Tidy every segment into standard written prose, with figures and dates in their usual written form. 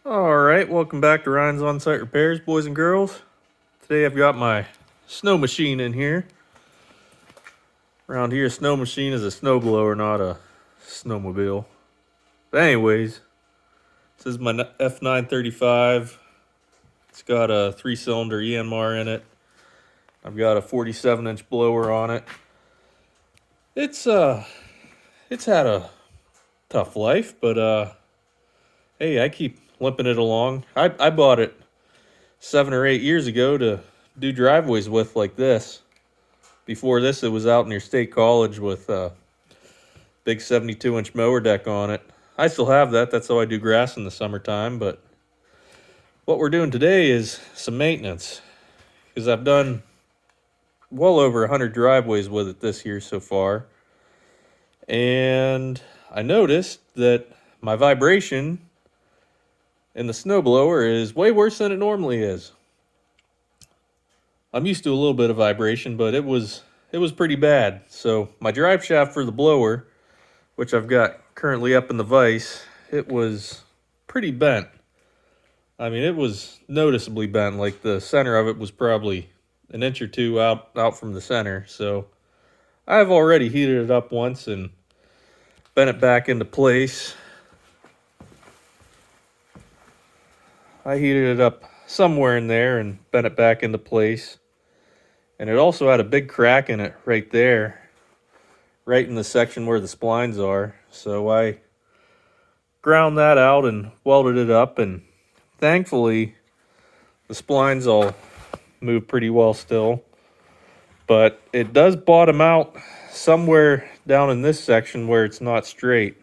Alright, welcome back to Ryan's On-Site Repairs, boys and girls. Today I've got my snow machine in here. Around here, a snow machine is a snowblower, not a snowmobile. But anyways, this is my F935. It's got a 3-cylinder ENMAR in it. I've got a 47-inch blower on it. It's had a tough life, but hey, I keep limping it along. I bought it 7 or 8 years ago to do driveways with like this. Before this, it was out near State College with a big 72-inch mower deck on it. I still have that. That's how I do grass in the summertime. But what we're doing today is some maintenance, because I've done well over 100 driveways with it this year so far. And I noticed that my vibration in the snowblower is way worse than it normally is. I'm used to a little bit of vibration, but it was pretty bad. So my drive shaft for the blower, which I've got currently up in the vise, it was pretty bent. I mean, it was noticeably bent. Like the center of it was probably an inch or two out from the center. So I've already heated it up once and bent it back into place. I heated it up somewhere in there and bent it back into place. And it also had a big crack in it right there, right in the section where the splines are. So I ground that out and welded it up, and thankfully the splines all move pretty well still. But it does bottom out somewhere down in this section where it's not straight.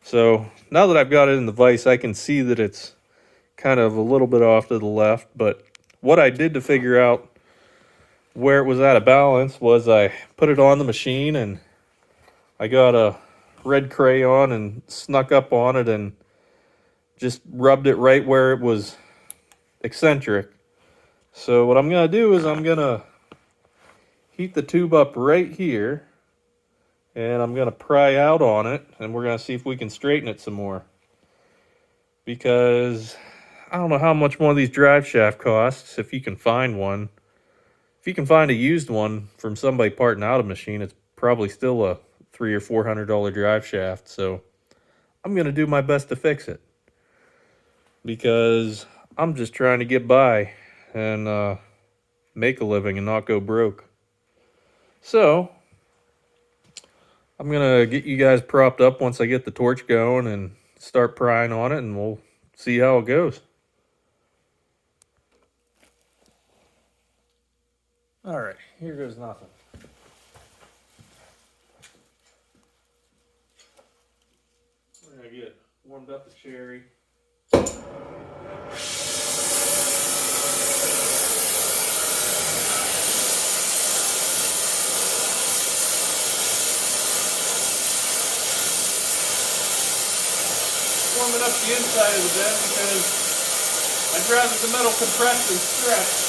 So now that I've got it in the vise, I can see that it's kind of a little bit off to the left. But what I did to figure out where it was out of balance was I put it on the machine, and I got a red crayon and snuck up on it and just rubbed it right where it was eccentric. So what I'm going to do is I'm going to heat the tube up right here, and I'm going to pry out on it, and we're going to see if we can straighten it some more. Because I don't know how much one of these drive shaft costs, if you can find one. If you can find a used one from somebody parting out a machine, it's probably still a $300 or $400 drive shaft. So I'm going to do my best to fix it, because I'm just trying to get by and make a living and not go broke. So I'm going to get you guys propped up once I get the torch going and start prying on it, and we'll see how it goes. All right, here goes nothing. We're going to get warmed up the cherry. Warming up the inside of the bed because I'd rather the metal compress than stretch.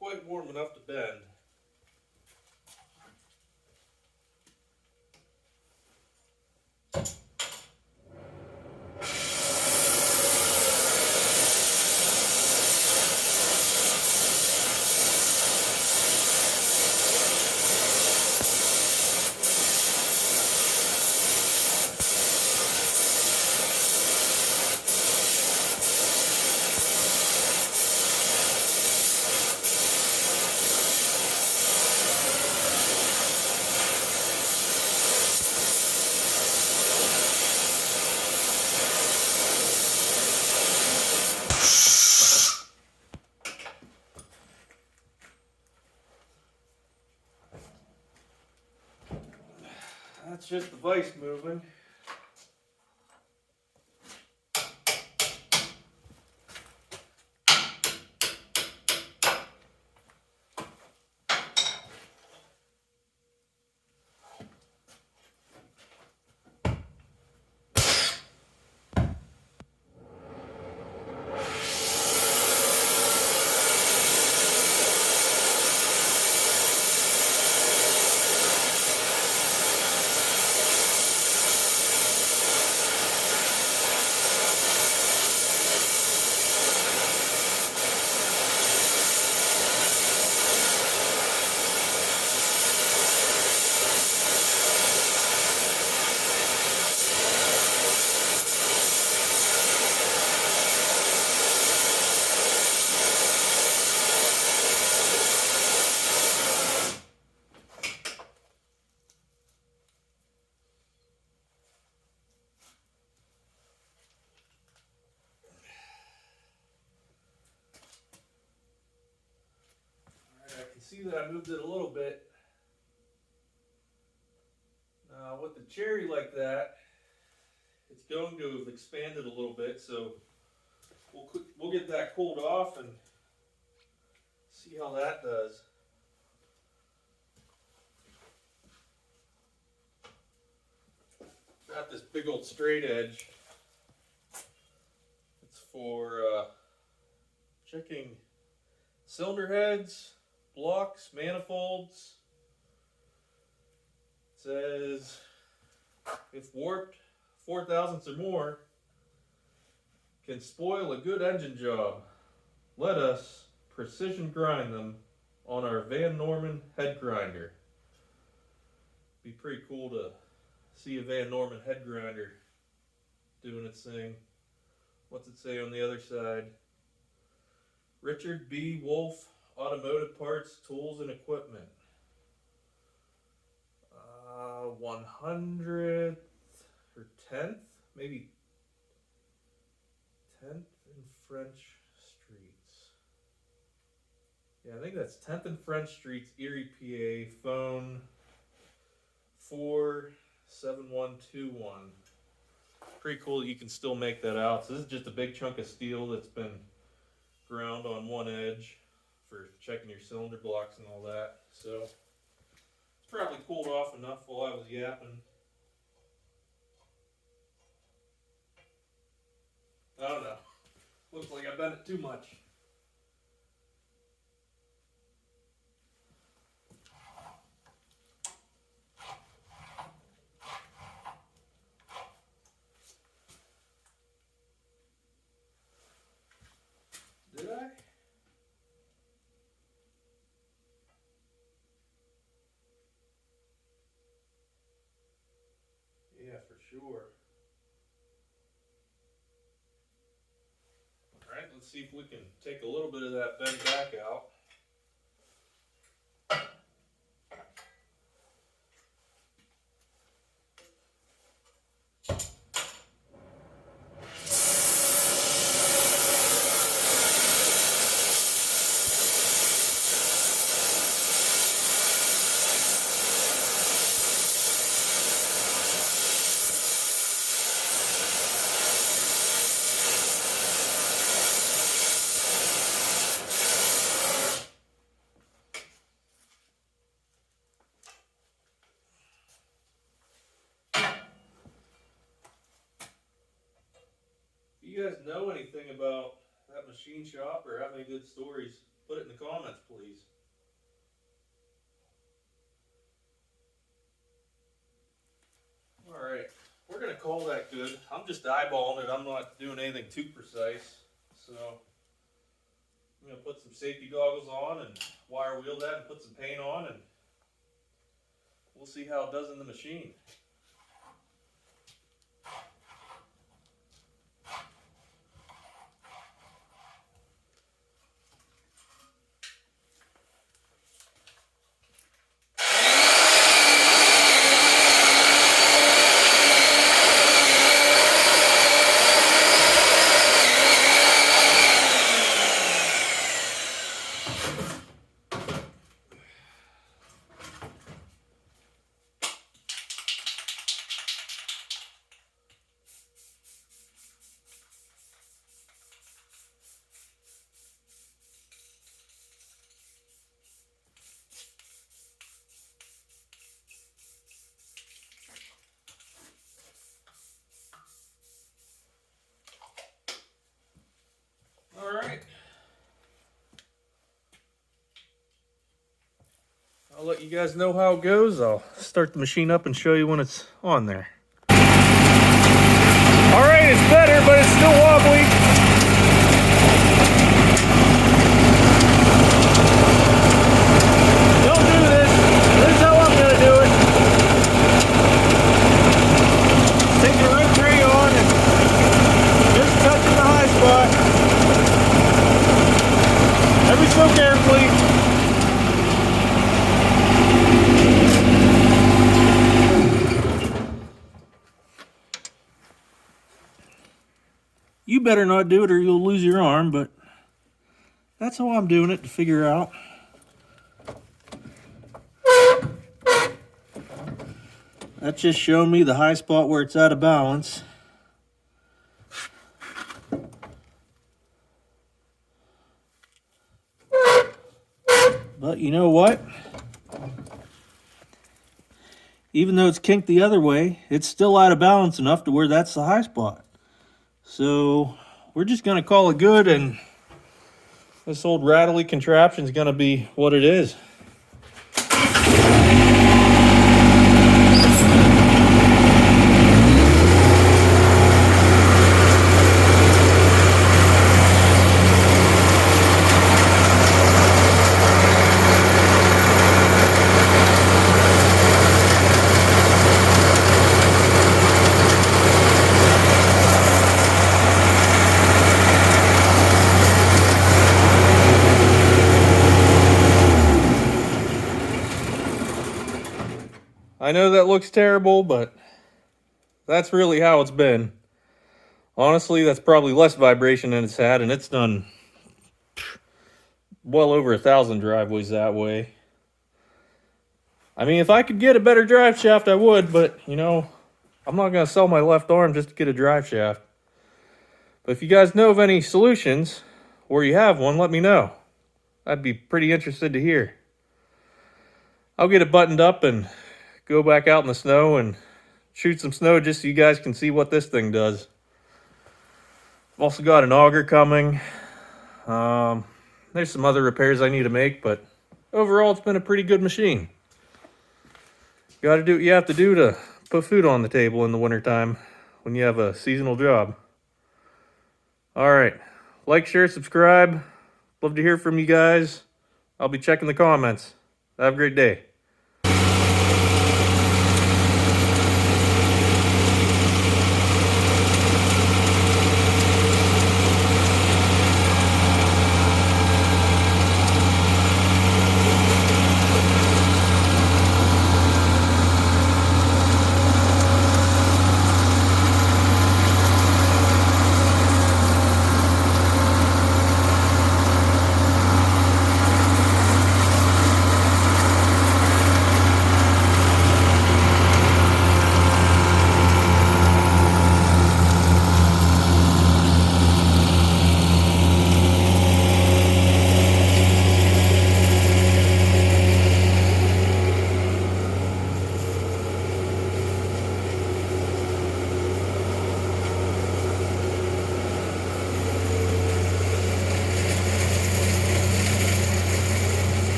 Quite warm enough to bend. just the vise moving. See that I moved it a little bit. Now with the cherry like that, it's going to have expanded a little bit, so we'll get that cooled off and see how that does. Got this big old straight edge. It's for checking cylinder heads, blocks, manifolds. It says if warped 4/1000ths or more, can spoil a good engine job. Let us precision grind them on our Van Norman head grinder. Be pretty cool to see a Van Norman head grinder doing its thing. What's it say on the other side? Richard B. Wolf Automotive Parts, Tools and Equipment. 100th or 10th, maybe 10th and French Streets. Yeah, I think that's 10th and French Streets, Erie, PA. Phone 47121. Pretty cool that you can still make that out. So this is just a big chunk of steel that's been ground on one edge for checking your cylinder blocks and all that. So it's probably cooled off enough while I was yapping. I don't know. Looks like I bent it too much. Did I? Yeah, for sure. Alright, let's see if we can take a little bit of that bend back out. If you guys know anything about that machine shop or have any good stories, put it in the comments, please. Alright, we're going to call that good. I'm just eyeballing it. I'm not doing anything too precise. So I'm going to put some safety goggles on and wire wheel that and put some paint on, and we'll see how it does in the machine. I'll let you guys know how it goes. I'll start the machine up and show you when it's on there. Alright, it's better, but it's still wobbly. Don't do this. This is how I'm going to do it. Take the root tree on and just touching the high spot. Ever so carefully. You better not do it or you'll lose your arm, but that's how I'm doing it to figure out. That's just showing me the high spot where it's out of balance. But you know what? Even though it's kinked the other way, it's still out of balance enough to where that's the high spot. So we're just going to call it good, and this old rattly contraption is going to be what it is. I know that looks terrible, but that's really how it's been. Honestly, that's probably less vibration than it's had, and it's done well over 1,000 driveways that way. I mean, if I could get a better drive shaft, I would, but, you know, I'm not going to sell my left arm just to get a drive shaft. But if you guys know of any solutions, or you have one, let me know. I'd be pretty interested to hear. I'll get it buttoned up and go back out in the snow and shoot some snow just so you guys can see what this thing does. I've also got an auger coming. There's some other repairs I need to make, but overall it's been a pretty good machine. You gotta do what you have to do to put food on the table in the wintertime when you have a seasonal job. Alright, like, share, subscribe. Love to hear from you guys. I'll be checking the comments. Have a great day.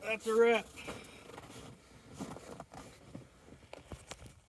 That's a wrap.